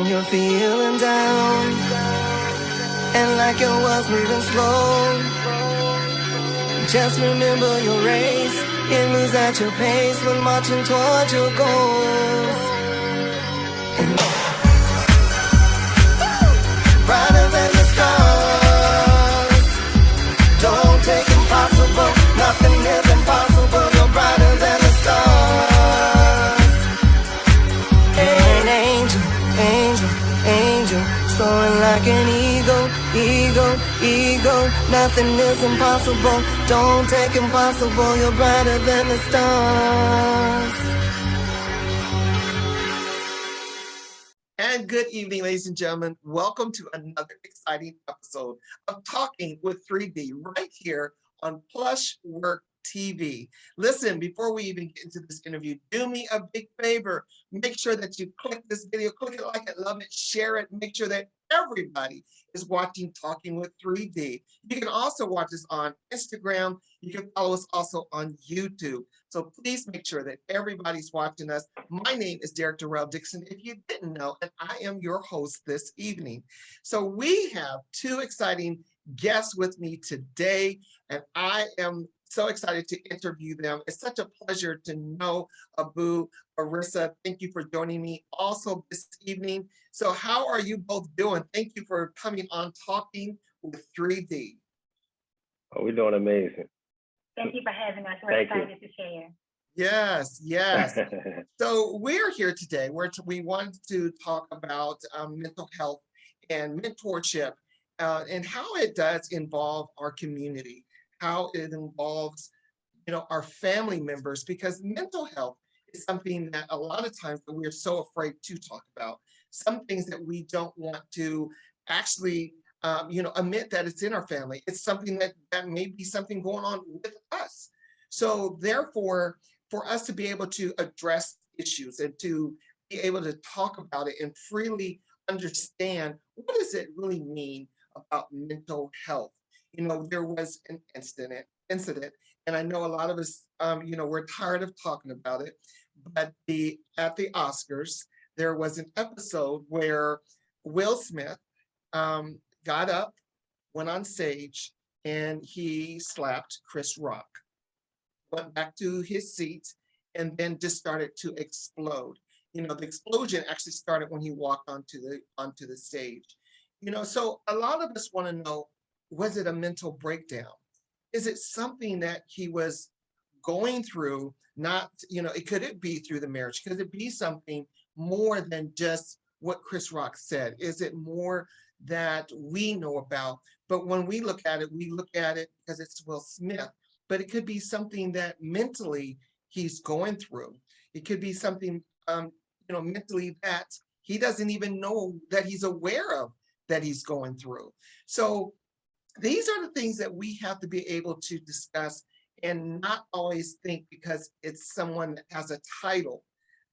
you're feeling down and like your world's moving slow, just remember your race. It moves at your pace when marching towards your goals. And brighter than the stars. Don't take impossible. Nothing is impossible. You're brighter than the stars. An angel, angel, angel, soaring like an eagle, eagle, eagle. Nothing is impossible. Don't take impossible. You're brighter than the stars. And good evening, ladies and gentlemen. Welcome to another exciting episode of Talking with 3D right here on Plush Work TV. Listen, before we even get into this interview, do me a big favor. Make sure that you click this video, click it, like it, love it, share it. Make sure that everybody is watching Talking with 3D. You can also watch us on Instagram. You can follow us also on YouTube. So please make sure that everybody's watching us. My name is Derek Darrell Dixon, if you didn't know, and I am your host this evening. So we have two exciting guests with me today, and I am so excited to interview them. It's such a pleasure to know Abu, Arissia. Thank you for joining me also this evening. So how are you both doing? Thank you for coming on Talking with 3D. Oh, we're doing amazing. Thank you for having us. We're excited to share. Yes, yes. So we're here today. We want to talk about mental health and mentorship and how it does involve our community, how it involves, our family members, because mental health is something that a lot of times that we're so afraid to talk about. Some things that we don't want to actually, admit that it's in our family. It's something that may be something going on with us. So therefore, for us to be able to address issues and to be able to talk about it and freely understand what does it really mean about mental health. There was an incident, and I know a lot of us, we're tired of talking about it, but at the Oscars, there was an episode where Will Smith got up, went on stage, and he slapped Chris Rock, went back to his seat, and then just started to explode. The explosion actually started when he walked onto the stage. So a lot of us want to know, was it a mental breakdown? Is it something that he was going through? Not, could it be through the marriage? Could it be something more than just what Chris Rock said? Is it more that we know about? But when we look at it because it's Will Smith, but it could be something that mentally he's going through. It could be something, mentally that he doesn't even know that he's aware of that he's going through. So these are the things that we have to be able to discuss and not always think because it's someone that has a title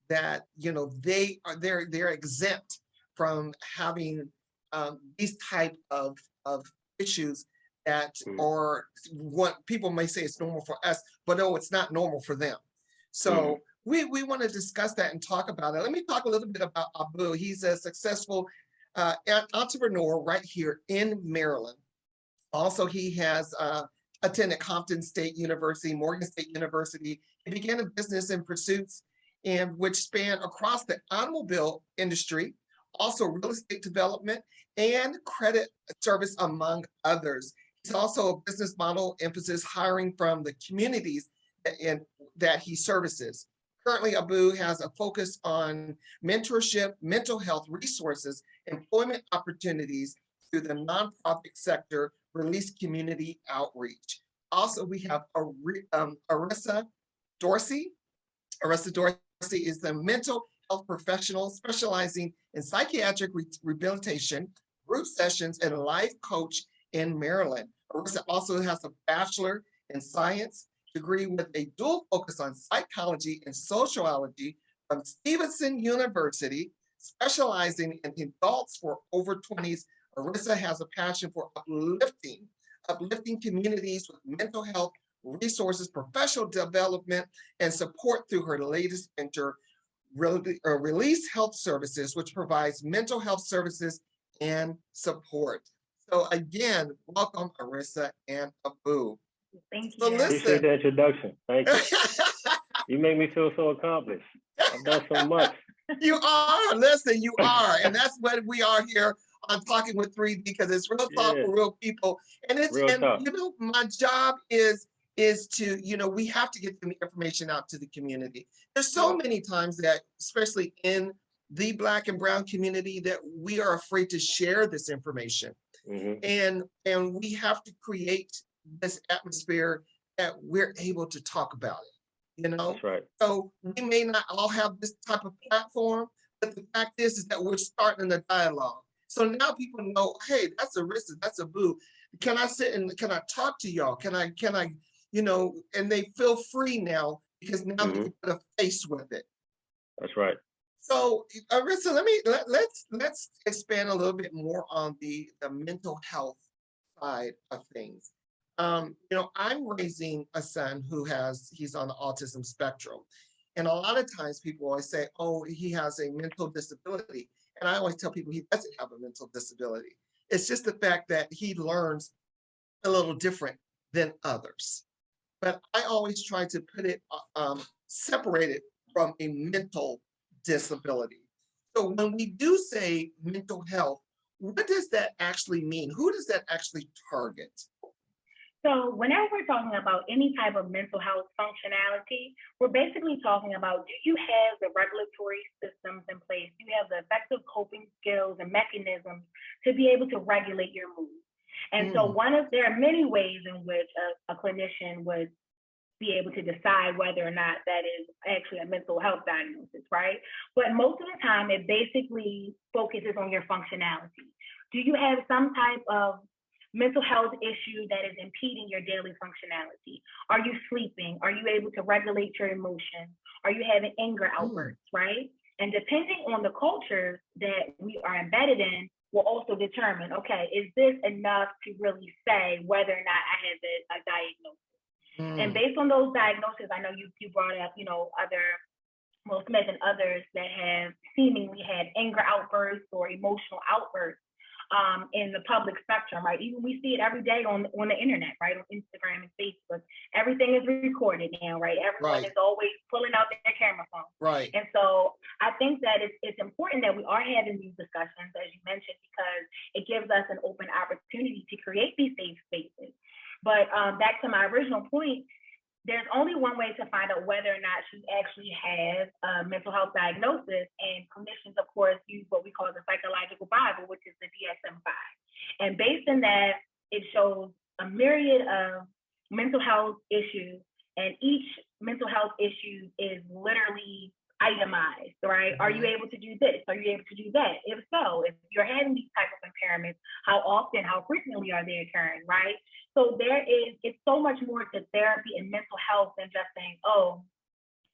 that, they're exempt from having these type of issues that are what people may say it's normal for us, but no, it's not normal for them. So we want to discuss that and talk about it. Let me talk a little bit about Abu. He's a successful entrepreneur right here in Maryland. Also, he has attended Compton State University, Morgan State University. He began a business in pursuits which span across the automobile industry, also real estate development and credit service, among others. It's also a business model emphasis hiring from the communities that he services. Currently, Abu has a focus on mentorship, mental health resources, employment opportunities through the nonprofit sector, release community outreach. Also, we have Arissia Doresy. Arissia Doresy is the mental health professional specializing in psychiatric rehabilitation, group sessions, and life coach in Maryland. Arissia also has a bachelor in science degree with a dual focus on psychology and sociology from Stevenson University, specializing in adults for over 20s. Arissia has a passion for uplifting communities with mental health resources, professional development, and support through her latest venture, Release Health Services, which provides mental health services and support. So again, welcome Arissia and Abu. Thank you. So listen. Appreciate the introduction. Thank you. You make me feel so accomplished. I've done so much. You are. Listen, you are. And that's what we are here on Talking with 3D, because it's real talk for real people. And it's Real talk. you know, my job is to, you know, we have to get the information out to the community. There's so many times that, especially in the Black and Brown community, that we are afraid to share this information. And we have to create this atmosphere that we're able to talk about it, you know? That's right. So we may not all have this type of platform, but the fact is that we're starting a dialogue. So now people know, hey, that's Arissia, that's Abu. Can I sit and can I talk to y'all? Can I, you know, and they feel free now because now they can put a face with it. That's right. So Arissia, let's expand a little bit more on the mental health side of things. You know, I'm raising a son he's on the autism spectrum. And a lot of times people always say, oh, he has a mental disability. And I always tell people he doesn't have a mental disability. It's just the fact that he learns a little different than others. But I always try to put it, separate it from a mental disability. So when we do say mental health, what does that actually mean? Who does that actually target? So whenever we're talking about any type of mental health functionality, we're basically talking about, do you have the regulatory systems in place? Do you have the effective coping skills and mechanisms to be able to regulate your mood? And so there are many ways in which a clinician would be able to decide whether or not that is actually a mental health diagnosis, right? But most of the time, it basically focuses on your functionality. Do you have some type of mental health issue that is impeding your daily functionality? Are you sleeping? Are you able to regulate your emotions? Are you having anger outbursts, right? And depending on the culture that we are embedded in, will also determine, okay, is this enough to really say whether or not I have a diagnosis? And based on those diagnoses, I know you brought up, you know, Will Smith and others that have seemingly had anger outbursts or emotional outbursts in the public spectrum, right? Even we see it every day on the internet, right? On Instagram and Facebook. Everything is recorded now, right? Everyone is always pulling out their camera phone. Right. And so I think that it's important that we are having these discussions, as you mentioned, because it gives us an open opportunity to create these safe spaces. But back to my original point, there's only one way to find out whether or not she actually has a mental health diagnosis, and clinicians, of course, use what we call the psychological Bible, which is the DSM-5. And based on that, it shows a myriad of mental health issues, and each mental health issue is literally itemized, right? Are you able to do this? Are you able to do that? If so, if you're having these type of impairments, how often, how frequently are they occurring, right? So it's so much more to therapy and mental health than just saying, oh,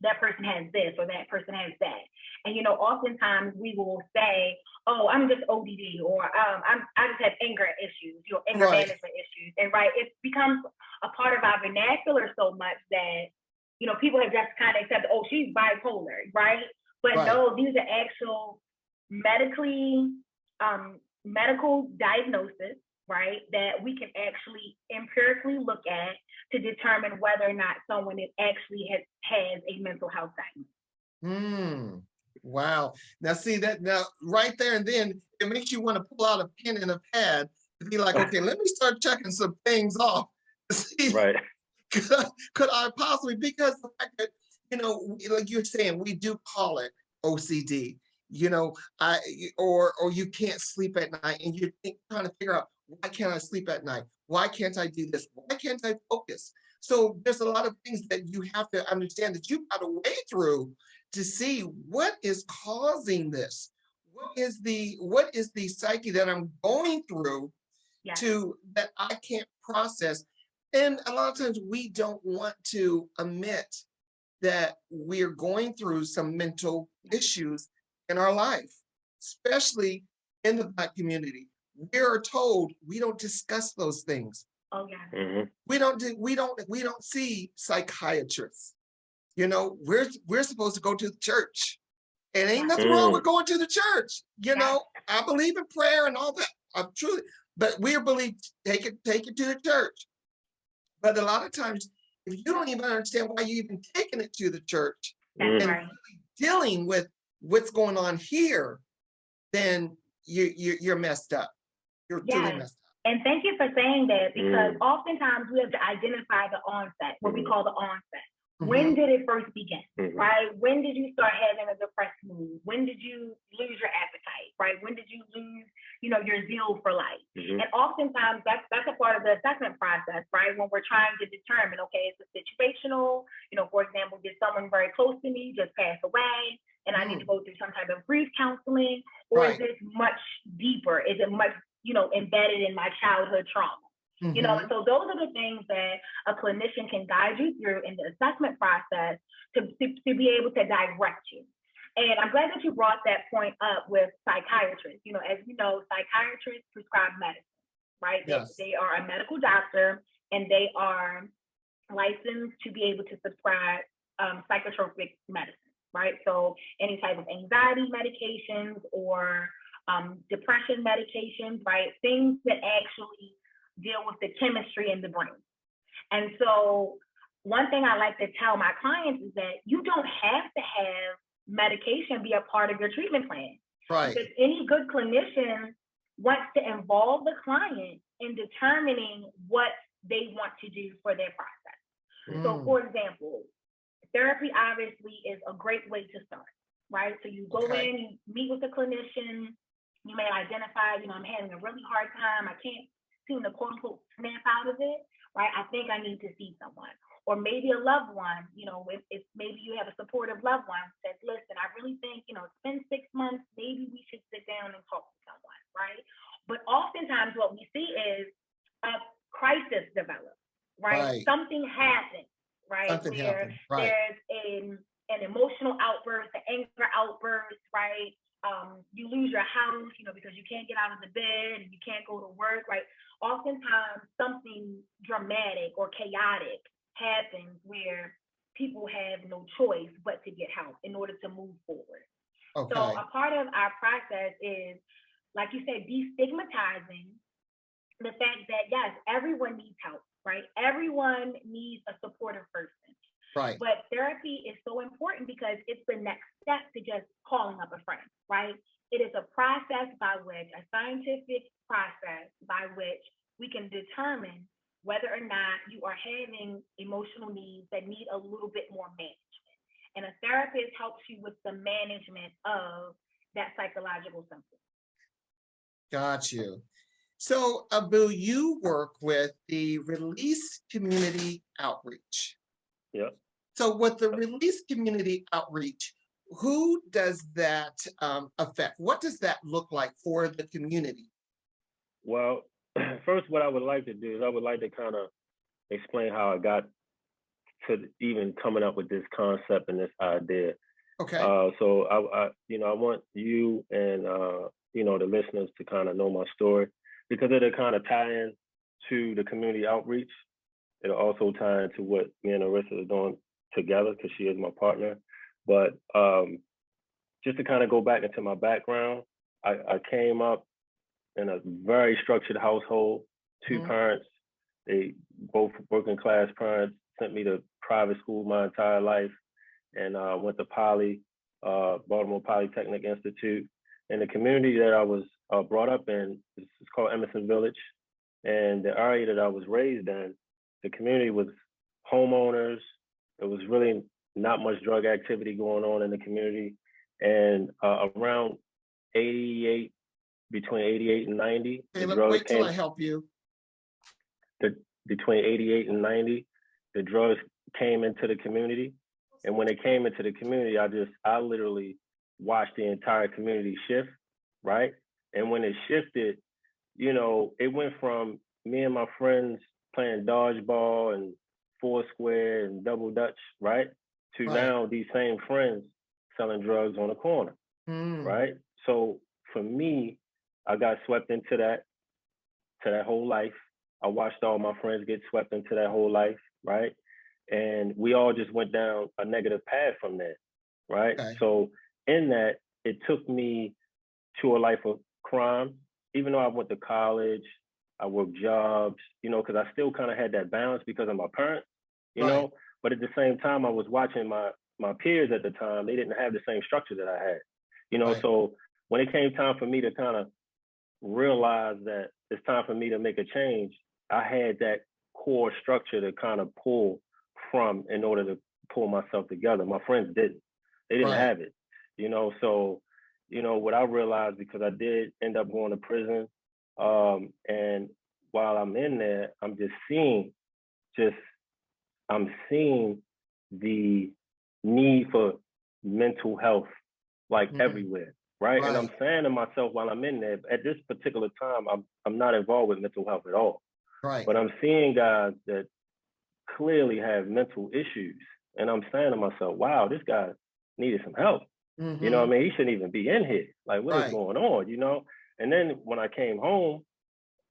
that person has this or that person has that. And, you know, oftentimes we will say, oh, I'm just ODD, or I just have anger issues, you know, anger management issues. And it becomes a part of our vernacular so much that, you know, people have just kind of accepted, oh, she's bipolar, right? But no, these are actual medical diagnosis, right? That we can actually empirically look at to determine whether or not someone actually has a mental health diagnosis. Wow. Now see that right there and then it makes you want to pull out a pen and a pad to be like, okay, let me start checking some things off. See, could I possibly, because the fact that, you know, like you're saying, we do call it OCD, you know, or you can't sleep at night and you're trying to figure out, why can't I sleep at night? Why can't I do this? Why can't I focus? So there's a lot of things that you have to understand that you've got to wade through to see what is causing this. What is the psyche that I'm going through that I can't process? And a lot of times we don't want to admit that we're going through some mental issues in our life, especially in the Black community. We are told we don't discuss those things. Oh yeah. We don't see psychiatrists. You know, we're supposed to go to the church. And ain't nothing wrong with going to the church. You know, I believe in prayer and all that. I'm truly, but we're believe take it to the church. But a lot of times, if you don't even understand why you even taking it to the church and really dealing with what's going on here, then you're messed up. You're truly messed up. And thank you for saying that, because oftentimes we have to identify the onset, what we call the onset. When did it first begin, right? When did you start having a depressed mood? When did you lose your appetite, right? When did you lose, you know, your zeal for life? And oftentimes that's a part of the assessment process, right? When we're trying to determine, okay, is it situational? You know, for example, did someone very close to me just pass away and I need to go through some type of grief counseling? Or is this much deeper? Is it much, you know, embedded in my childhood trauma? You know, and so those are the things that a clinician can guide you through in the assessment process to be able to direct you. And I'm glad that you brought that point up with psychiatrists. You know, as you know, psychiatrists prescribe medicine, right? They are a medical doctor and they are licensed to be able to prescribe psychotropic medicine, right? So any type of anxiety medications or depression medications, right? Things that actually deal with the chemistry in the brain. And so one thing I like to tell my clients is that you don't have to have medication be a part of your treatment plan. Right. Because any good clinician wants to involve the client in determining what they want to do for their process. So for example, therapy obviously is a great way to start, right? So you go in, you meet with a clinician, you may identify, you know, I'm having a really hard time, I can't seem to quote unquote snap out of it, right? I think I need to see someone. Or maybe a loved one, you know, if maybe you have a supportive loved one who says, listen, I really think, you know, it's been 6 months, maybe we should sit down and talk to someone, right? But oftentimes what we see is a crisis develop, right? Something happens, right? There's an emotional outburst, an anger outburst, right? You lose your house, you know, because you can't get out of the bed and you can't go to work, right? Oftentimes something dramatic or chaotic happens where people have no choice but to get help in order to move forward. So a part of our process is, like you said, destigmatizing the fact that, yes, everyone needs help, right? Everyone needs a supportive person. Right. But therapy is so important because it's the next step to just calling up a friend, right? It is a process by which, a scientific process by which we can determine whether or not you are having emotional needs that need a little bit more management. And a therapist helps you with the management of that psychological symptom. Got you. So, Abu, you work with the Release Community Outreach. Yeah. So with the Release Community Outreach, who does that affect? What does that look like for the community? Well, first, what I would like to do is I would like to kind of explain how I got to even coming up with this concept and this idea. Okay. So I want you and the listeners to kind of know my story, because it'll kind of tie in to the community outreach. It'll also tie into what me and Arissia are doing together, because she is my partner. But just to kind of go back into my background, I came up in a very structured household, two parents, they both working class parents, sent me to private school my entire life, and went to Baltimore Polytechnic Institute. And the community that I was brought up in is called Emerson Village. And the area that I was raised in, the community was homeowners. There was really not much drug activity going on in the community. And around 88, between 88 and 90, hey, wait till I help you. Between 88 and 90, the drugs came into the community. And when they came into the community, I literally watched the entire community shift, right? And when it shifted, it went from me and my friends playing dodgeball and foursquare and double dutch, right? To now these same friends selling drugs on the corner, right? So for me, I got swept into that whole life. I watched all my friends get swept into that whole life, right? And we all just went down a negative path from there, right? Okay. So in that, it took me to a life of crime. Even though I went to college, I worked jobs, you know, because I still kind of had that balance because of my parents, you know. But at the same time, I was watching my peers at the time. They didn't have the same structure that I had, you know. So when it came time for me to kind of realize that it's time for me to make a change, I had that core structure to kind of pull from in order to pull myself together. My friends didn't. They didn't have it, you know. So, you know, what I realized, because I did end up going to prison, and while I'm in there, I'm seeing the need for mental health like everywhere, right? And I'm saying to myself while I'm in there, at this particular time, I'm not involved with mental health at all. But I'm seeing guys that clearly have mental issues, and I'm saying to myself, wow, this guy needed some help. You know what I mean? He shouldn't even be in here. Like, what is going on, you know? And then when I came home,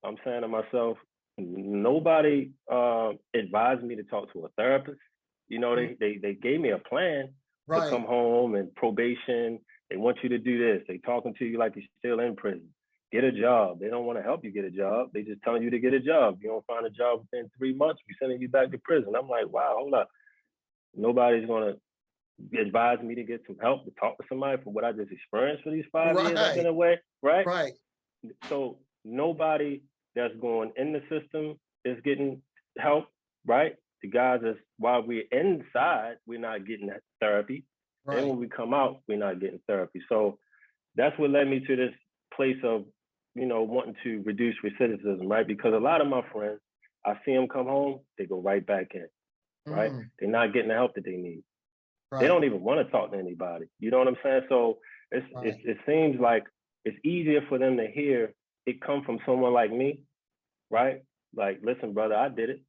I'm saying to myself, nobody advised me to talk to a therapist. You know, they gave me a plan to come home, and probation. They want you to do this. They talking to you like you're still in prison. Get a job. They don't want to help you get a job. They just telling you to get a job. You don't find a job within 3 months, we're sending you back to prison. I'm like, wow, hold up. Nobody's going to advise me to get some help, to talk to somebody for what I just experienced for these 5 years I've been away, right? So nobody that's going in the system is getting help, right? The guys is, while we're inside, we're not getting therapy. And when we come out, we're not getting therapy. So that's what led me to this place of, you know, wanting to reduce recidivism, right? Because a lot of my friends, I see them come home, they go right back in, right? They're not getting the help that they need. They don't even want to talk to anybody. You know what I'm saying? So it seems like it's easier for them to hear it come from someone like me, right? Like, listen, brother, I did it.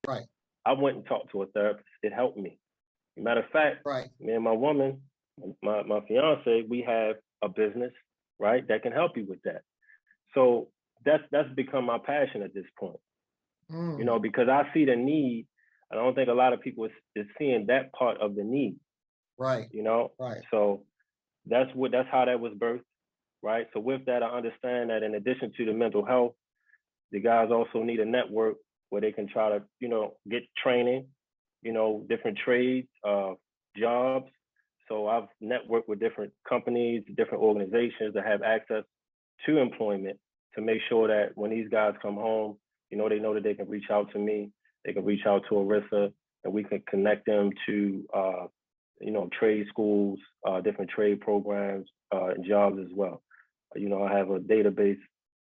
I went and talked to a therapist. It helped me. Matter of fact, me and my woman, my fiance, we have a business, right, that can help you with that. So that's become my passion at this point. You know, because I see the need. I don't think a lot of people is seeing that part of the need. You know? So that's how that was birthed, right? So with that, I understand that in addition to the mental health, the guys also need a network where they can try to, you know, get training, you know, different trades, jobs. So I've networked with different companies, different organizations that have access to employment to make sure that when these guys come home, you know that they can reach out to me, they can reach out to Arissia, and we can connect them to, you know, trade schools, different trade programs, and jobs as well. You know, I have a database,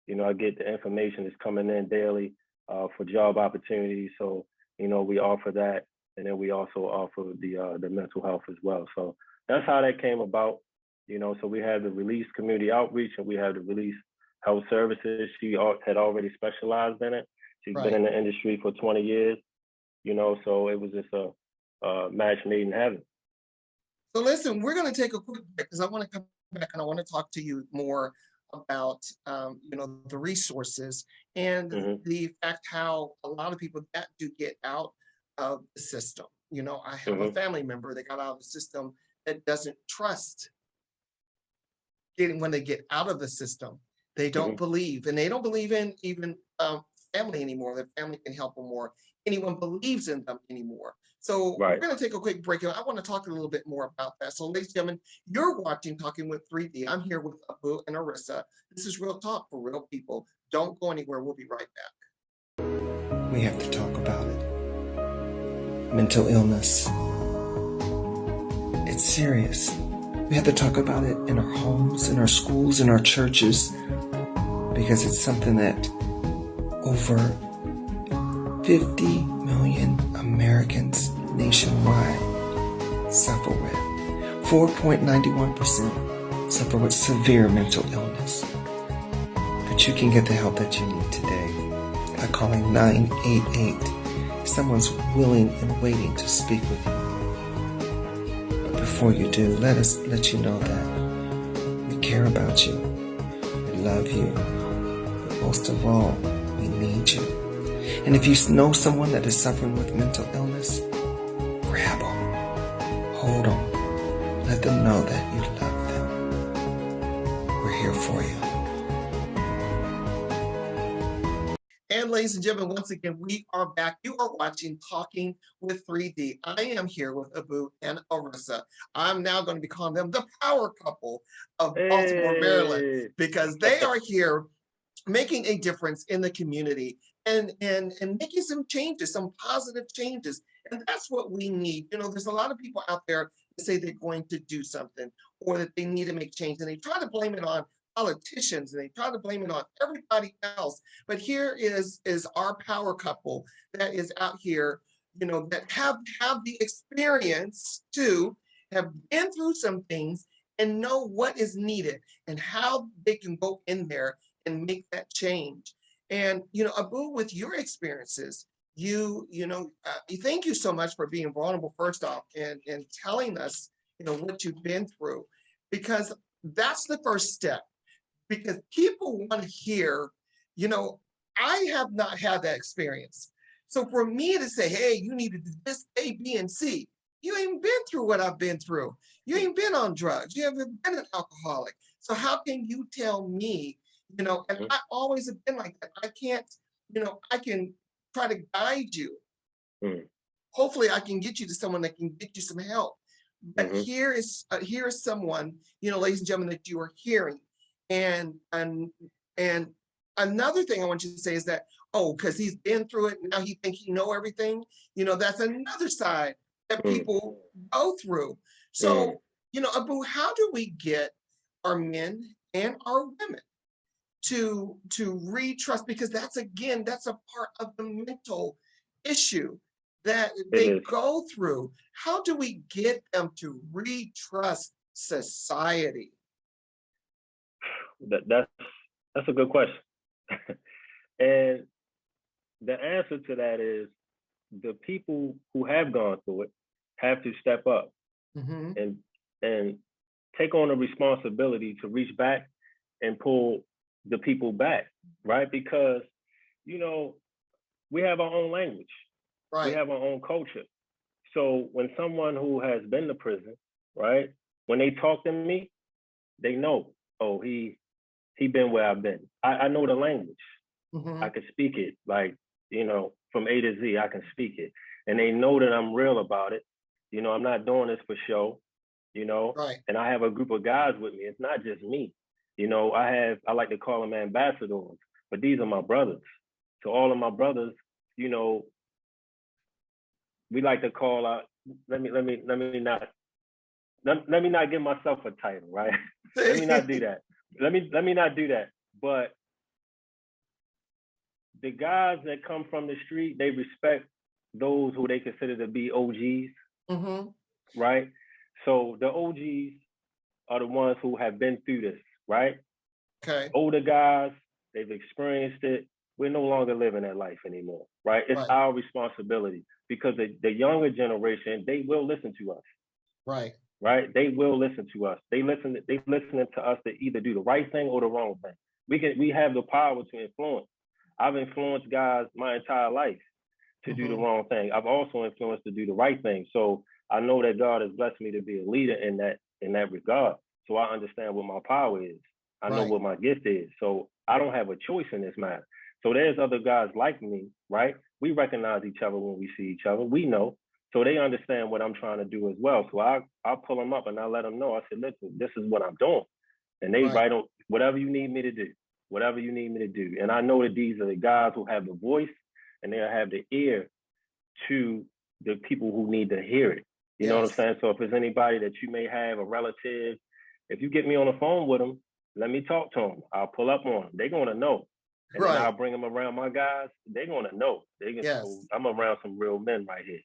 you know, I get the information that's coming in daily for job opportunities. So, you know, we offer that. And then we also offer the mental health as well. So that's how that came about. You know, so we have the Release Community Outreach, and we have the Release Health Services. She had already specialized in it. She's been in the industry for 20 years, you know, so it was just a match made in heaven. So listen, we're going to take a quick break because I want to come back and I want to talk to you more about, you know, the resources and the fact how a lot of people that do get out of the system. You know, I have a family member that got out of the system that doesn't trust when they get out of the system. They don't believe, and they don't believe in even family anymore. That family can help them, or anyone believes in them anymore. So we're going to take a quick break, and I want to talk a little bit more about that. So ladies and gentlemen, you're watching Talking with 3D. I'm here with Abu and Arissia. This is Real Talk for Real People. Don't go anywhere. We'll be right back. We have to talk about it. Mental illness. It's serious. We have to talk about it in our homes, in our schools, in our churches, because it's something that over 50 million Americans nationwide suffer with. 4.91% suffer with severe mental illness. But you can get the help that you need today by calling 988. Someone's willing and waiting to speak with you. But before you do, let us let you know that we care about you, we love you, but most of all, we need you. And if you know someone that is suffering with mental illness, grab them, hold them, let them know that you love them. for you. And ladies and gentlemen, once again, we are back. You are watching Talking with 3D. I am here with Abu and Arissia. I'm now going to be calling them the power couple of Baltimore, Maryland, because they are here making a difference in the community and making some changes, some positive changes. And that's what we need. You know, there's a lot of people out there that say they're going to do something or that they need to make change, and they try to blame it on politicians and they try to blame it on everybody else. But here is our power couple that is out here, you know, that have the experience to have been through some things and know what is needed and how they can go in there and make that change. And, you know, Abu, with your experiences, thank you so much for being vulnerable, first off, and telling us, you know, what you've been through, because that's the first step. Because people want to hear, you know, I have not had that experience. So for me to say, hey, you need to do this, A, B, and C, you ain't been through what I've been through. You ain't been on drugs. You haven't been an alcoholic. So how can you tell me, you know, and I always have been like that. I can't, you know, I can try to guide you. Hopefully I can get you to someone that can get you some help. But here is someone, you know, ladies and gentlemen, that you are hearing. And another thing I want you to say is that, oh, because he's been through it, now he thinks he know everything. You know, that's another side that people go through. So, you know, Abu, how do we get our men and our women to retrust? Because that's a part of the mental issue that they go through. How do we get them to retrust society? That's a good question. And the answer to that is the people who have gone through it have to step up and take on the responsibility to reach back and pull the people back, right? Because, you know, we have our own language, we have our own culture. So when someone who has been to prison, right, when they talk to me, they know, oh, he been where I've been. I know the language. I can speak it, like, you know, from A to Z, I can speak it. And they know that I'm real about it. You know, I'm not doing this for show, you know, and I have a group of guys with me. It's not just me. You know, I like to call them ambassadors, but these are my brothers. So all of my brothers, you know, we like to call out, let me not give myself a title, right? Let me not do that. Let me not do that. But the guys that come from the street, they respect those who they consider to be OGs, right? So the OGs are the ones who have been through this, right? Okay. Older guys, they've experienced it. We're no longer living that life anymore, right? It's our responsibility, because the younger generation, they will listen to us. Right? They will listen to us. They listening to us to either do the right thing or the wrong thing. We have the power to influence. I've influenced guys my entire life to do the wrong thing. I've also influenced to do the right thing. So I know that God has blessed me to be a leader in that regard. So I understand what my power is. I know what my gift is. So I don't have a choice in this matter. So there's other guys like me, right? We recognize each other when we see each other. We know. So they understand what I'm trying to do as well. So I'll pull them up and I'll let them know. I said, listen, this is what I'm doing. And they write on whatever you need me to do, whatever you need me to do. And I know that these are the guys who have the voice and they'll have the ear to the people who need to hear it. You know what I'm saying? So if there's anybody that you may have, a relative, if you get me on the phone with them, let me talk to them. I'll pull up on them. They're going to know. And then I'll bring them around my guys. They're going to know. I'm around some real men right here.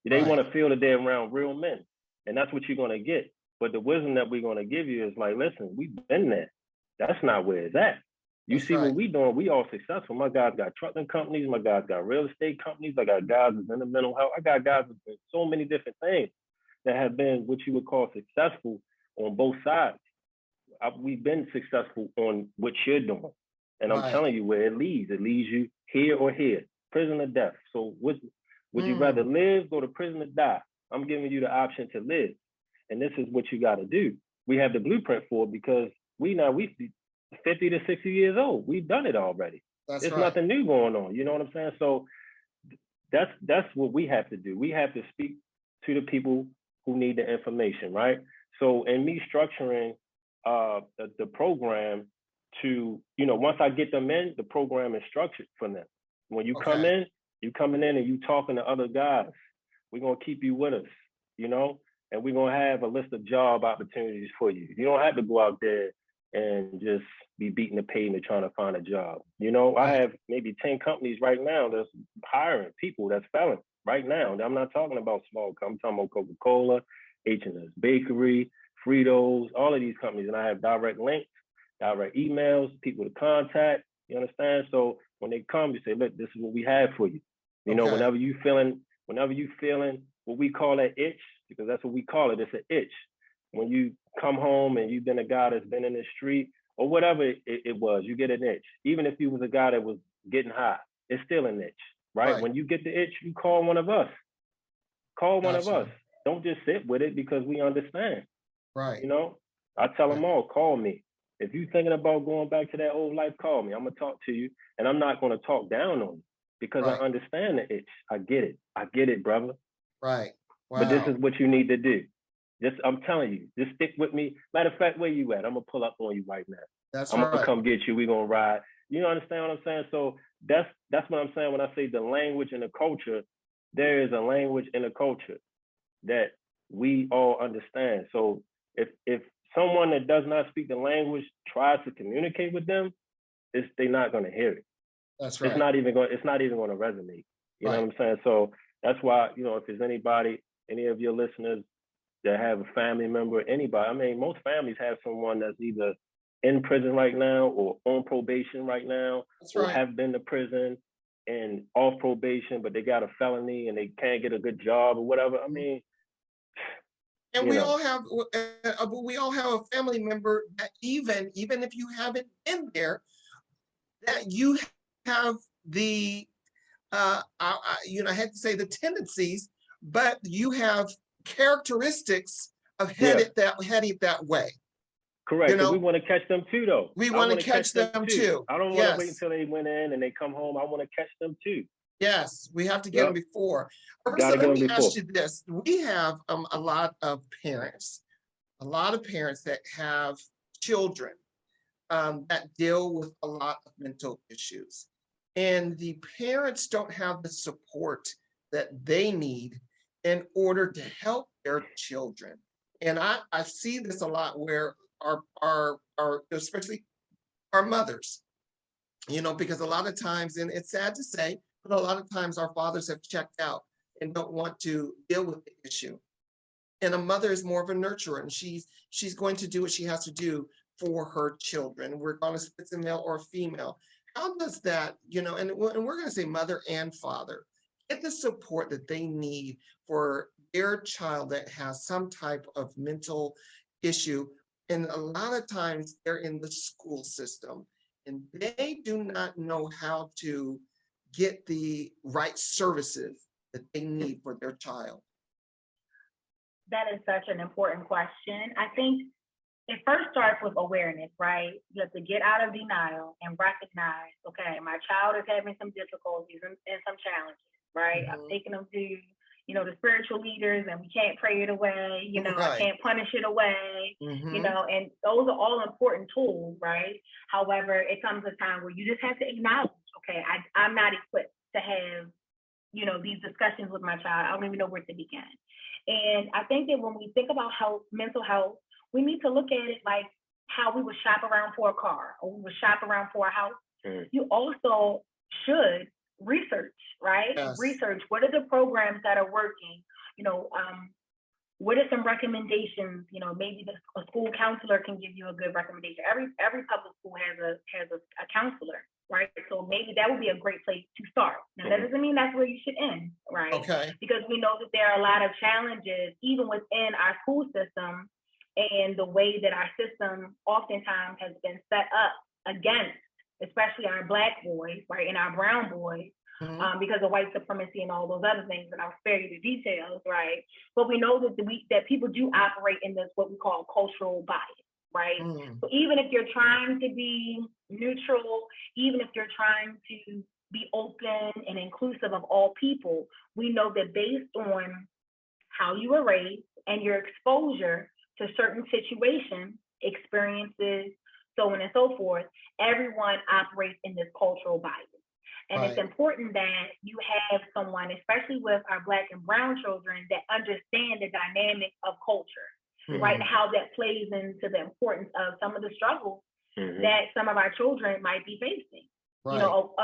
They want to feel that they're around real men. And that's what you're going to get. But the wisdom that we're going to give you is like, listen, we've been there. That's not where it's at. You see what we doing, we all successful. My guys got trucking companies. My guys got real estate companies. I got guys that's in the mental health. I got guys that's in so many different things that have been what you would call successful on both sides. We've been successful on what you're doing. And I'm telling you where it leads. It leads you here or here, prison or death. So would you rather live, go to prison, or die? I'm giving you the option to live. And this is what you got to do. We have the blueprint for it because 50 to 60 years old. We've done it already. That's There's nothing new going on. You know what I'm saying? So that's what we have to do. We have to speak to the people who need the information, right? So in me structuring the program to, once I get them in, the program is structured for them. When you come in, you coming in and you talking to other guys. We're gonna keep you with us, and we're gonna have a list of job opportunities for you. You don't have to go out there and just be beating the pavement trying to find a job. I have maybe 10 companies right now that's hiring people that's felon right now. I'm not talking about small companies. I'm talking about Coca-Cola, H&S Bakery, Fritos, all of these companies. And I have direct links, direct emails, people to contact. You understand? So when they come, you say, look, this is what we have for you. Whenever you feeling what we call that itch, because that's what we call it, it's an itch. When you come home and you've been a guy that's been in the street or whatever it was, you get an itch. Even if you was a guy that was getting high, it's still an itch, right? When you get the itch, you call one of us. Call one of us. Don't just sit with it, because we understand. Right. I tell them all, call me. If you're thinking about going back to that old life, call me. I'm going to talk to you, and I'm not going to talk down on you, because I understand the itch. I get it, brother. Right. Wow. But this is what you need to do. I'm telling you, just stick with me. Matter of fact, where you at? I'm going to pull up on you right now. I'm going to come get you. We're going to ride. You understand what I'm saying? So that's what I'm saying when I say the language and the culture. There is a language and a culture that we all understand. So if someone that does not speak the language tries to communicate with them, they're not going to hear it. That's right. It's not even going to resonate. You know what I'm saying? So that's why, if there's anybody, any of your listeners that have a family member, anybody, I mean, most families have someone that's either in prison right now or on probation right now, or have been to prison and off probation, but they got a felony and they can't get a good job or whatever. I mean, and we all have a family member that even if you haven't been there, that you have the I had to say the tendencies, but you have characteristics of headed that way. Correct. We want to catch them too, though. We want to catch them too. I don't want to wait until they went in and they come home. I want to catch them too. Yes, we have to get them before. So let me ask you this. We have a lot of parents that have children that deal with a lot of mental issues. And the parents don't have the support that they need in order to help their children. And I see this a lot where our especially our mothers, because a lot of times, and it's sad to say, but a lot of times our fathers have checked out and don't want to deal with the issue. And a mother is more of a nurturer, and she's going to do what she has to do for her children, regardless if it's a male or a female. How does that, and we're going to say mother and father, get the support that they need for their child that has some type of mental issue? And a lot of times they're in the school system and they do not know how to get the right services that they need for their child. That is such an important question. I think it first starts with awareness, right? You have to get out of denial and recognize, okay, my child is having some difficulties and some challenges, right? Mm-hmm. I'm taking them to, the spiritual leaders, and we can't pray it away, I can't punish it away, mm-hmm. And those are all important tools, right? However, it comes a time where you just have to acknowledge, okay, I'm not equipped to have, these discussions with my child. I don't even know where to begin. And I think that when we think about mental health, we need to look at it like how we would shop around for a car or we would shop around for a house. Mm. You also should research, right? Yes. Research, what are the programs that are working? What are some recommendations? Maybe a school counselor can give you a good recommendation. Every public school has a counselor, right? So maybe that would be a great place to start. Now, that doesn't mean that's where you should end, right? Okay. Because we know that there are a lot of challenges, even within our school system, and the way that our system oftentimes has been set up against, especially our Black boys, right, and our brown boys, mm-hmm. Because of white supremacy and all those other things, and I'll spare you the details, right? But we know that people do operate in this, what we call cultural bias, right? Mm. So even if you're trying to be neutral, even if you're trying to be open and inclusive of all people, we know that based on how you were raised and your exposure to certain situations, experiences, so on and so forth, everyone operates in this cultural bias. And Right. it's important that you have someone, especially with our Black and Brown children, that understand the dynamic of culture, right? And how that plays into the importance of some of the struggles that some of our children might be facing. Right. You know,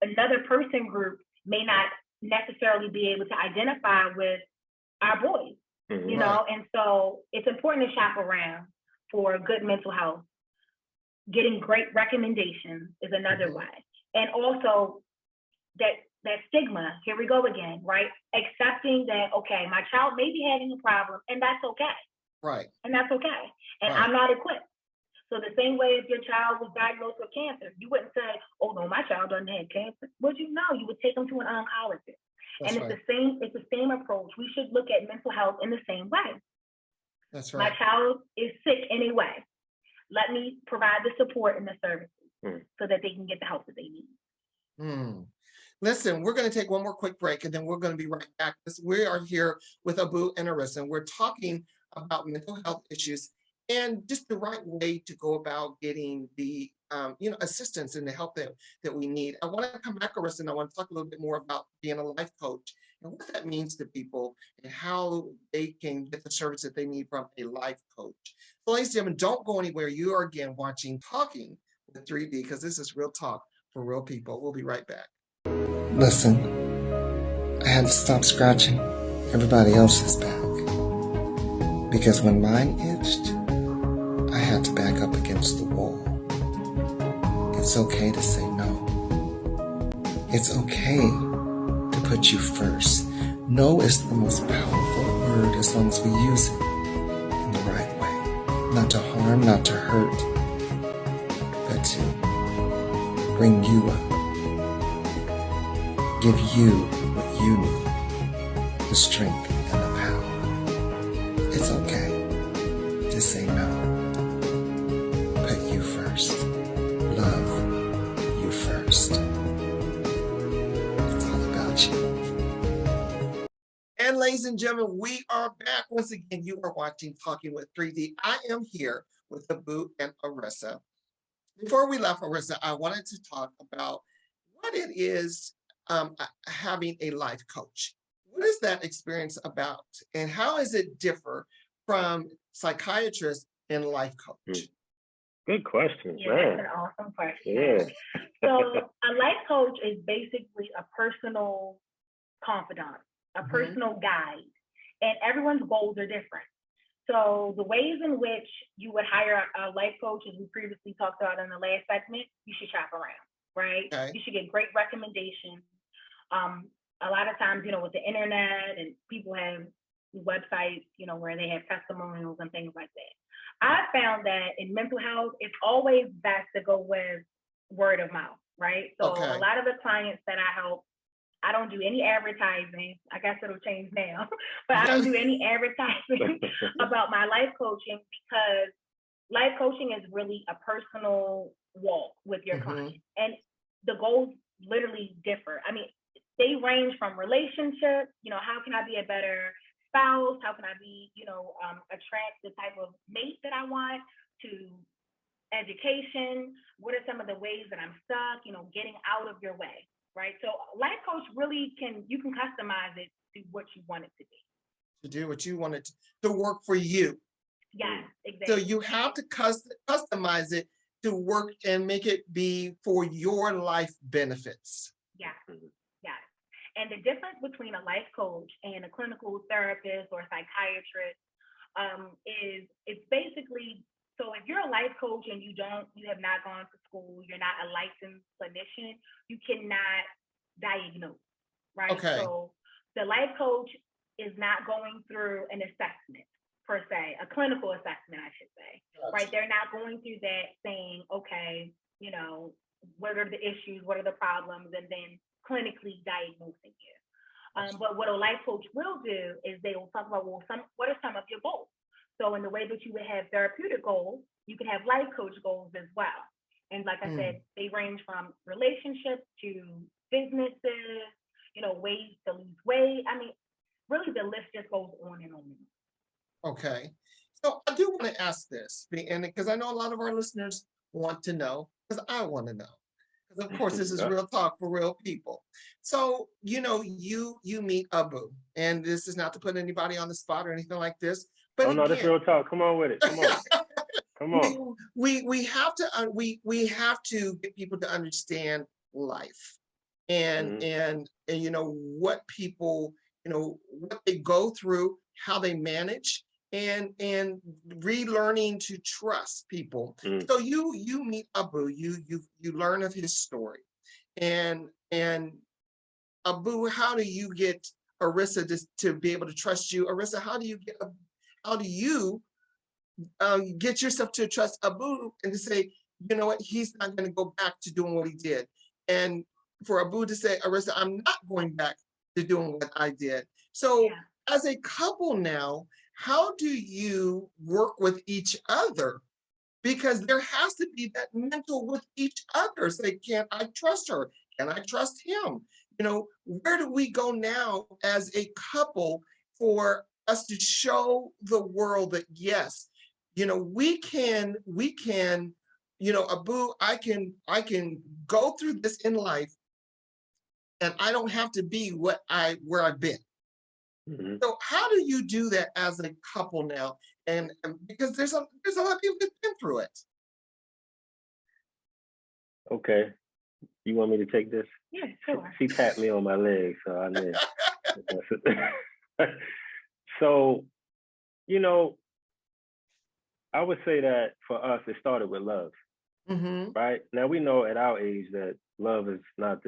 another person group may not necessarily be able to identify with our boys, you know, and so it's important to shop around for good mental health. Getting great recommendations is another way. And also that stigma, here we go again, right? Accepting that, okay, my child may be having a problem and that's okay. Right. And that's okay. And I'm not equipped. So the same way if your child was diagnosed with cancer, you wouldn't say, oh no, my child doesn't have cancer. Would you know? You would take them to an oncologist. That's and it's the same approach. We should look at mental health in the same way. That's right. My child is sick anyway. Let me provide the support and the services so that they can get the help that they need. Listen, we're going to take one more quick break and then we're going to be right back. We are here with Abu and Arissia, and we're talking about mental health issues and just the right way to go about getting the assistance and the help that we need. I want to come back, Arissia, and I want to talk a little bit more about being a life coach and what that means to people and how they can get the service that they need from a life coach. So ladies and gentlemen, don't go anywhere. You are again watching Talking with 3D, because this is real talk for real people. We'll be right back. Listen, I had to stop scratching everybody else's back, because when mine itched, I had to back up against the wall. It's okay to say no. It's okay to put you first. No is the most powerful word as long as we use it in the right way. Not to harm, not to hurt, but to bring you up. Give you what you need, the strength and the power. It's okay to say no. Put you first. Love you first. It's all about you. And ladies and gentlemen, we are back once again. You are watching Talking with 3D. I am here with Abu and Arissia. Before we left, Arissia, I wanted to talk about what it is having a life coach. What is that experience about, and how does it differ from psychiatrist and life coach? Good question, Yeah, man. that's an awesome question. Yeah. So a life coach is basically a personal confidant, a personal guide, and everyone's goals are different. So the ways in which you would hire a life coach, as we previously talked about in the last segment, you should shop around, right? Okay. You should get great recommendations. A lot of times, with the internet and people have websites, where they have testimonials and things like that. I found that in mental health, it's always best to go with word of mouth, right? So a lot of the clients that I help, I don't do any advertising. I guess it'll change now, but I don't do any advertising about my life coaching, because life coaching is really a personal walk with your client. And the goals literally differ. I mean, they range from relationships, how can I be a better spouse? How can I be, attract the type of mate that I want, to education? What are some of the ways that I'm stuck, getting out of your way, right? So life coach really you can customize it to what you want it to be. To do what you want it to work for you. Yes, exactly. So you have to customize it to work and make it be for your life benefits. Yeah. Yes. And the difference between a life coach and a clinical therapist or a psychiatrist is it's basically, so if you're a life coach and you have not gone to school, you're not a licensed clinician, you cannot diagnose, right? Okay. So the life coach is not going through an assessment per se, a clinical assessment, I should say, right? They're not going through that saying, okay, what are the issues, what are the problems, and then clinically diagnosing you. But what a life coach will do is they will talk about, what are some of your goals? So in the way that you would have therapeutic goals, you could have life coach goals as well. And like I said, they range from relationships to businesses, ways to lose weight. I mean, really the list just goes on and on. Okay. So I do want to ask this, and because I know a lot of our listeners want to know, because I want to know. Because of course, this is real talk for real people. So, you meet Abu, and this is not to put anybody on the spot or anything like this. But no, this real talk. Come on with it. Come on. Come on. We have to we have to get people to understand life and what people what they go through, how they manage, and relearning to trust people. So you meet Abu, you learn of his story, and Abu, how do you get Arissia to be able to trust you? Arissia, how do you get yourself to trust Abu and to say, you know what, he's not going to go back to doing what he did, and for Abu to say, Arissia, I'm not going back to doing what I did. So as a couple now, how do you work with each other? Because there has to be that mental with each other. Say, can I trust her? Can I trust him? Where do we go now as a couple for us to show the world that yes, we can, Abu, I can go through this in life and I don't have to be where I've been. So how do you do that as a couple now? And because there's a lot of people that've been through it. Okay. You want me to take this? Yeah, sure. She tapped me on my leg, so I knew. So, I would say that for us, it started with love, right? Now, we know at our age that love is not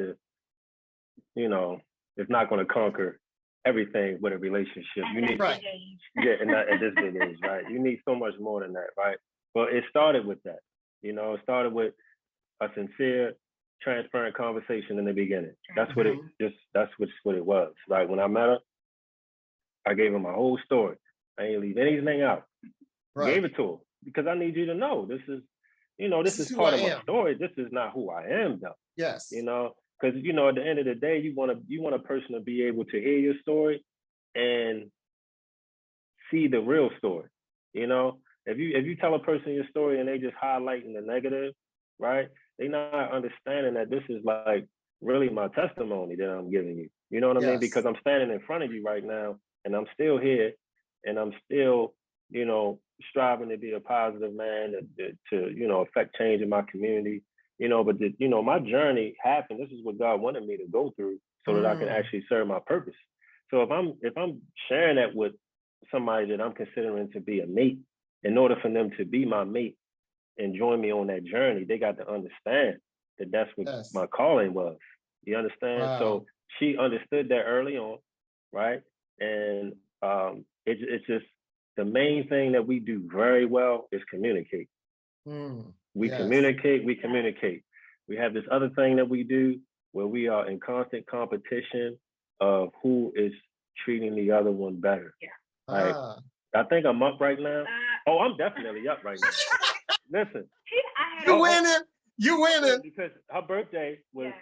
it's not going to conquer everything with a relationship. You need, and not at this big age, right? You need so much more than that, right? But it started with that. It started with a sincere, transparent conversation in the beginning. That's what that's what it was. Like when I met her, I gave her my whole story. I ain't leave anything out. Gave it to her because I need you to know this is, this is part of my story. This is not who I am, though. Yes. Because at the end of the day, you want a person to be able to hear your story and see the real story. If you tell a person your story and they just highlighting the negative, right? They're not understanding that this is like really my testimony that I'm giving you. You know what I mean? Because I'm standing in front of you right now, and I'm still here, and I'm still, striving to be a positive man to affect change in my community. But my journey happened. This is what God wanted me to go through so that I can actually serve my purpose. So if I'm sharing that with somebody that I'm considering to be a mate, in order for them to be my mate and join me on that journey, they got to understand that that's what my calling was. You understand? Wow. So she understood that early on, right? And it's just the main thing that we do very well is communicate. We communicate. We have this other thing that we do where we are in constant competition of who is treating the other one better. Like, I think I'm up right now. Oh, I'm definitely up right now. Listen. You winning. Because her birthday was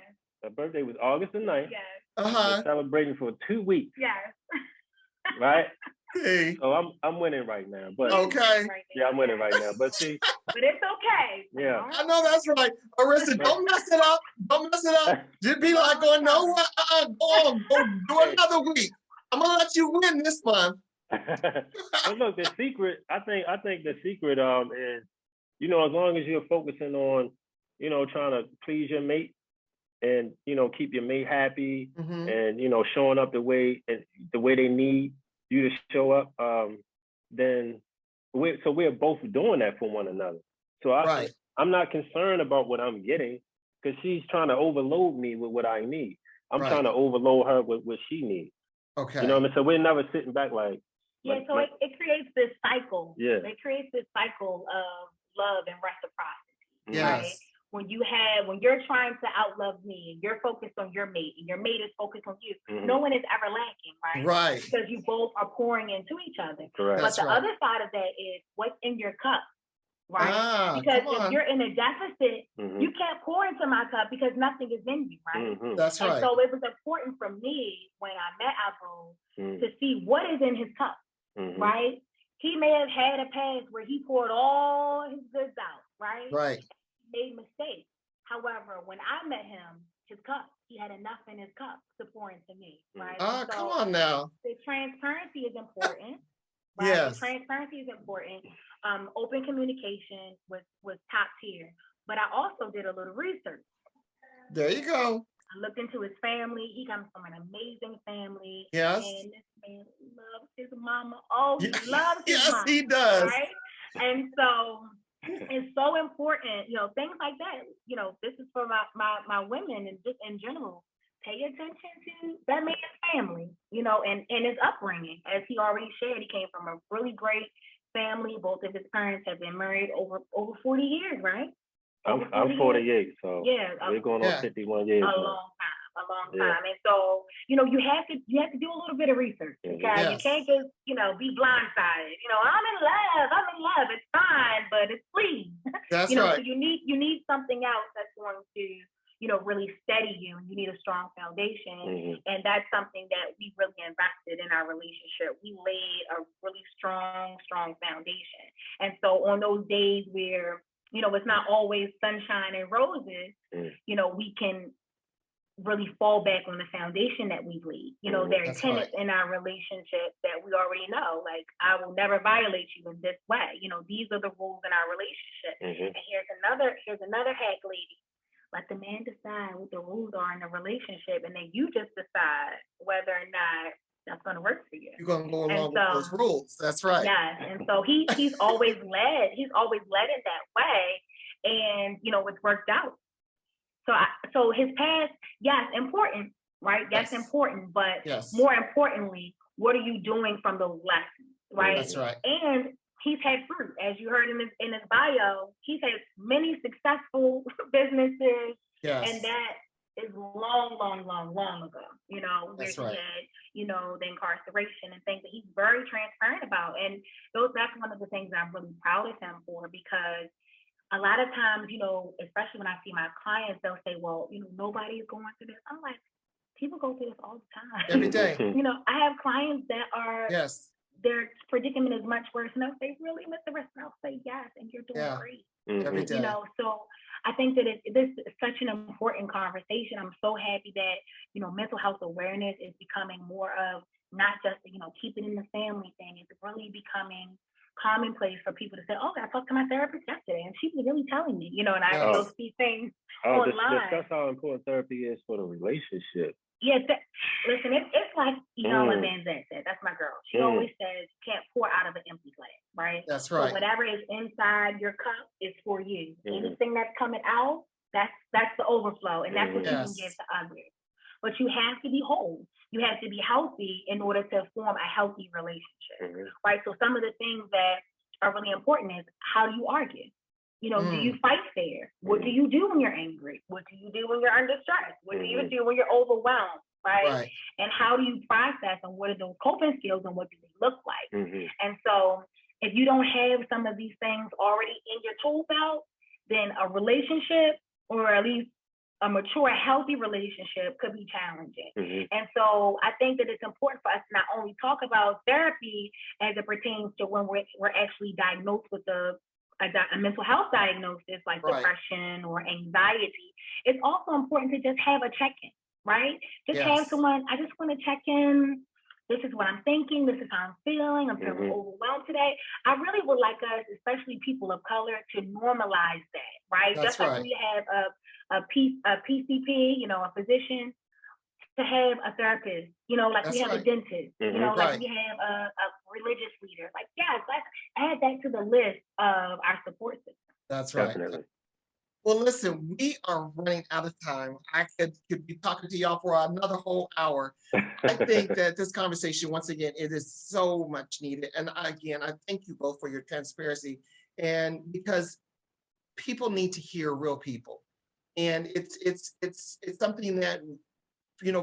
August the 9th. Yes. We're celebrating for 2 weeks. Yes. Right? Okay. So I'm winning right now. But yeah, I'm winning right now. But see. But it's okay. Yeah. I know that's right. Arissia, don't mess it up. Don't mess it up. Just be like, going, no, go on, go do another week. I'm gonna let you win this month. But look, the secret, I think the secret is, as long as you're focusing on, trying to please your mate and, keep your mate happy and, showing up the way they need you to show up, then we're both doing that for one another. So I'm not concerned about what I'm getting because she's trying to overload me with what I need. I'm trying to overload her with what she needs. Okay. You know what I mean? So we're never sitting back like. It creates this cycle. Yeah. It creates this cycle of love and reciprocity. Yes. Right? when you're trying to outlove me, and you're focused on your mate, and your mate is focused on you, no one is ever lacking, right? Right. Because you both are pouring into each other. Correct. But the other side of that is what's in your cup, right? Because if you're in a deficit, you can't pour into my cup because nothing is in you, right? That's right. And so it was important for me when I met Abu to see what is in his cup, right? He may have had a past where he poured all his goods out, right? Right. Made mistakes. However, when I met him, his cup, he had enough in his cup to pour into me, right? Oh, so come on now. The transparency is important. Right? Yes. The transparency is important. Open communication was top tier. But I also did a little research. There you go. I looked into his family. He comes from an amazing family. Yes. And this man loves his mama. Oh, he loves his mama. Yes, he does. Right? And so it's so important, things like that. This is for my women and just in general. Pay attention to that man's family, and his upbringing. As he already shared, he came from a really great family. Both of his parents have been married over 40 years, right? I'm 48, so yeah, we're going on 51 years. A long time. And so, you have to do a little bit of research, because you can't just, be blindsided. I'm in love. It's fine, but it's fleeting. That's So right. you need something else that's going to, really steady you, and you need a strong foundation. And that's something that we really invested in our relationship. We laid a really strong foundation. And so on those days where, it's not always sunshine and roses, we can really fall back on the foundation that we laid. There are tenets in our relationship that we already know, like, I will never violate you in this way. These are the rules in our relationship. And here's another hack, lady. Let the man decide what the rules are in the relationship, and then you just decide whether or not that's going to work for you. You're going to go along with those rules. That's right. Yes, and so he's always led. He's always led in that way, and it's worked out. So his past, yes, important, right? Yes, important, but more importantly, what are you doing from those lessons, right? That's right. And he's had fruit, as you heard in his bio. He's had many successful businesses, and that is long ago. That's where right. he had, the incarceration and things that he's very transparent about, and that's one of the things I'm really proud of him for, because a lot of times, especially when I see my clients, they'll say, well, nobody's going through this. I'm like, people go through this all the time. Every day. I have clients that are, their predicament is much worse. And they'll say, really, Mr. Rest? And I'll say, yes, and you're doing great. Every day. So I think that this is such an important conversation. I'm so happy that, mental health awareness is becoming more of not just, keep it in the family thing. It's really becoming commonplace for people to say, oh, I talked to my therapist yesterday and she was really telling me, and I go see things online. Discuss how important therapy is for the relationship. Yeah, listen, it's like Iyanla Vanzant said. That's my girl. She always says, can't pour out of an empty glass, right? That's right. So whatever is inside your cup is for you. Anything that's coming out, that's the overflow, and that's what you can give to others. But you have to be whole. You have to be healthy in order to form a healthy relationship, right? So some of the things that are really important is, how do you argue? Do you fight fair? What do you do when you're angry? What do you do when you're under stress? What do you do when you're overwhelmed, right? And how do you process, and what are those coping skills, and what do they look like? And so if you don't have some of these things already in your tool belt, then a relationship, or at least a mature, healthy relationship, could be challenging. And so I think that it's important for us to not only talk about therapy as it pertains to when we're actually diagnosed with a mental health diagnosis like depression or anxiety. It's also important to just have a check-in, right? Just have someone, I just want to check in. This is what I'm thinking. This is how I'm feeling. I'm feeling overwhelmed today. I really would like us, especially people of color, to normalize that, right? That's just like we have a PCP, a physician, to have a therapist, like we have a dentist, like we have a religious leader. Like, let's add that to the list of our support system. That's right. Definitely. Well, listen, we are running out of time. I could be talking to y'all for another whole hour. I think that this conversation, once again, it is so much needed. And again, I thank you both for your transparency, and because people need to hear real people. And it's something that,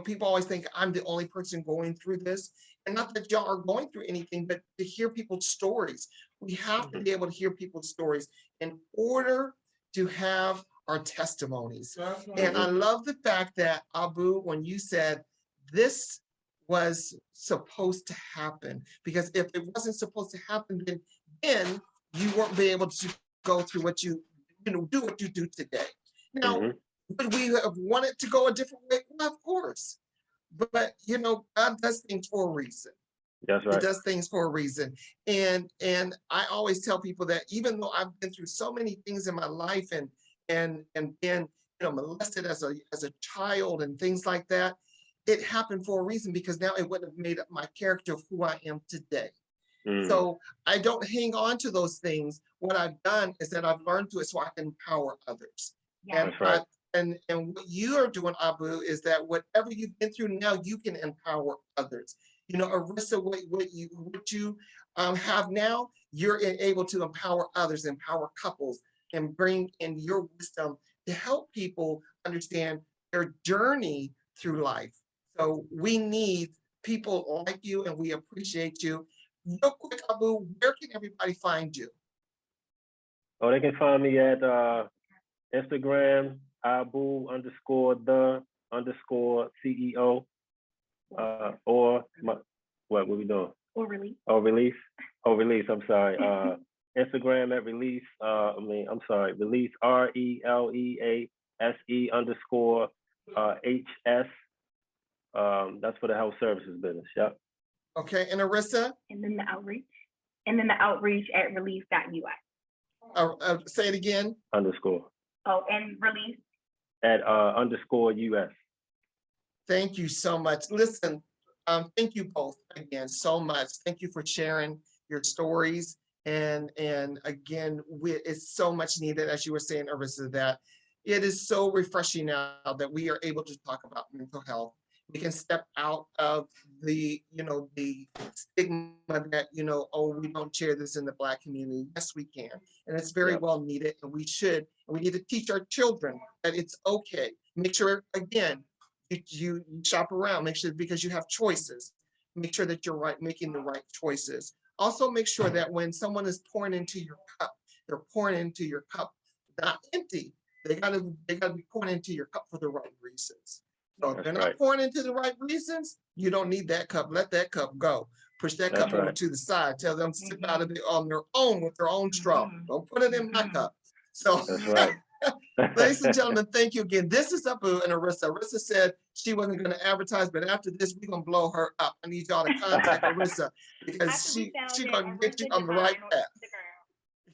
people always think I'm the only person going through this. And not that y'all are going through anything, but to hear people's stories. We have to be able to hear people's stories in order to have our testimonies. And I love the fact that, Abu, when you said this was supposed to happen, because if it wasn't supposed to happen, then you won't be able to go through what do what you do today. Now, would we have wanted to go a different way? Well, of course. But God does things for a reason. That's right. He does things for a reason. And I always tell people that even though I've been through so many things in my life and been molested as a child and things like that, it happened for a reason, because now it would have made up my character of who I am today. So I don't hang on to those things. What I've done is that I've learned to it so I can empower others. Yeah. And That's right. And what you are doing, Abu, is that whatever you've been through now, you can empower others. Arissia, what you have now, you're able to empower others, empower couples, and bring in your wisdom to help people understand their journey through life. So we need people like you, and we appreciate you. Real quick, Abu, where can everybody find you? Oh, they can find me at Instagram, Abu_the_CEO, or what we doing? Or release. Release. I'm sorry. Instagram at release. Release RELEASE_HS. That's for the health services business. Yep. Okay, and Arissia? And then the outreach. And then the outreach at release.us. Say it again. Underscore. Oh, and release. At _US. Thank you so much. Listen, thank you both again so much. Thank you for sharing your stories. And again, it's so much needed, as you were saying, Arissia, that it is so refreshing now that we are able to talk about mental health. We can step out of the stigma that, oh, we don't share this in the Black community. Yes, we can. And it's very well needed. And we should. And we need to teach our children that it's okay. Make sure, again, you shop around. Make sure, because you have choices, make sure that you're making the right choices. Also, make sure that when someone is pouring into your cup, they're pouring into your cup not empty. They gotta be pouring into your cup for the right reasons. So if they're not pouring into the right reasons, you don't need that cup. Let that cup go. Push that cup over to the side. Tell them to sip out of it on their own with their own straw. Don't put it in my cup. So that's right. Ladies and gentlemen, thank you again. This is Abu and Arissia. Arissia said she wasn't going to advertise, but after this, we're going to blow her up. I need y'all to contact Arissia, because she's going to get you on the right path.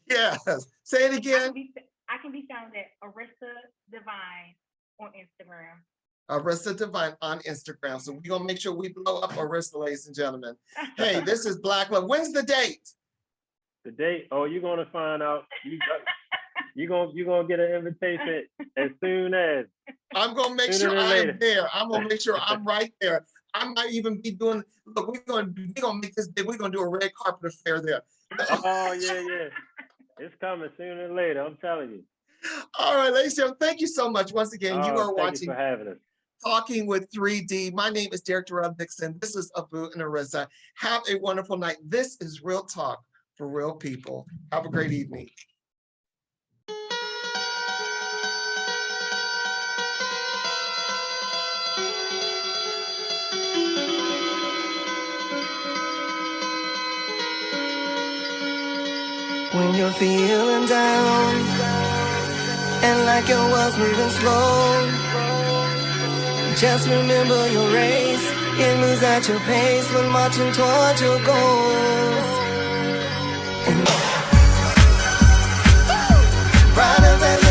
Yes. Say it again. I can be found at Arissia Divine on Instagram. Arissia Divine on Instagram. So we're going to make sure we blow up Arissia, ladies and gentlemen. Hey, this is Black Love. When's the date? The date? Oh, you're going to find out. You're gonna get an invitation as soon as. I'm gonna make sure I'm there. I'm gonna make sure I'm right there. I might even be doing. Look, we're gonna make this big. We're gonna do a red carpet affair there. Oh yeah. It's coming sooner or later. I'm telling you. All right, ladies and gentlemen, thank you so much once again. You are watching. Thank you for having us. Talking with 3D. My name is Derek Terrell Dixon. This is Abu and Arissia. Have a wonderful night. This is Real Talk for Real People. Have a great evening. When you're feeling down and like your world's moving slow, just remember your race. You lose at your pace when marching towards your goals. And brighter than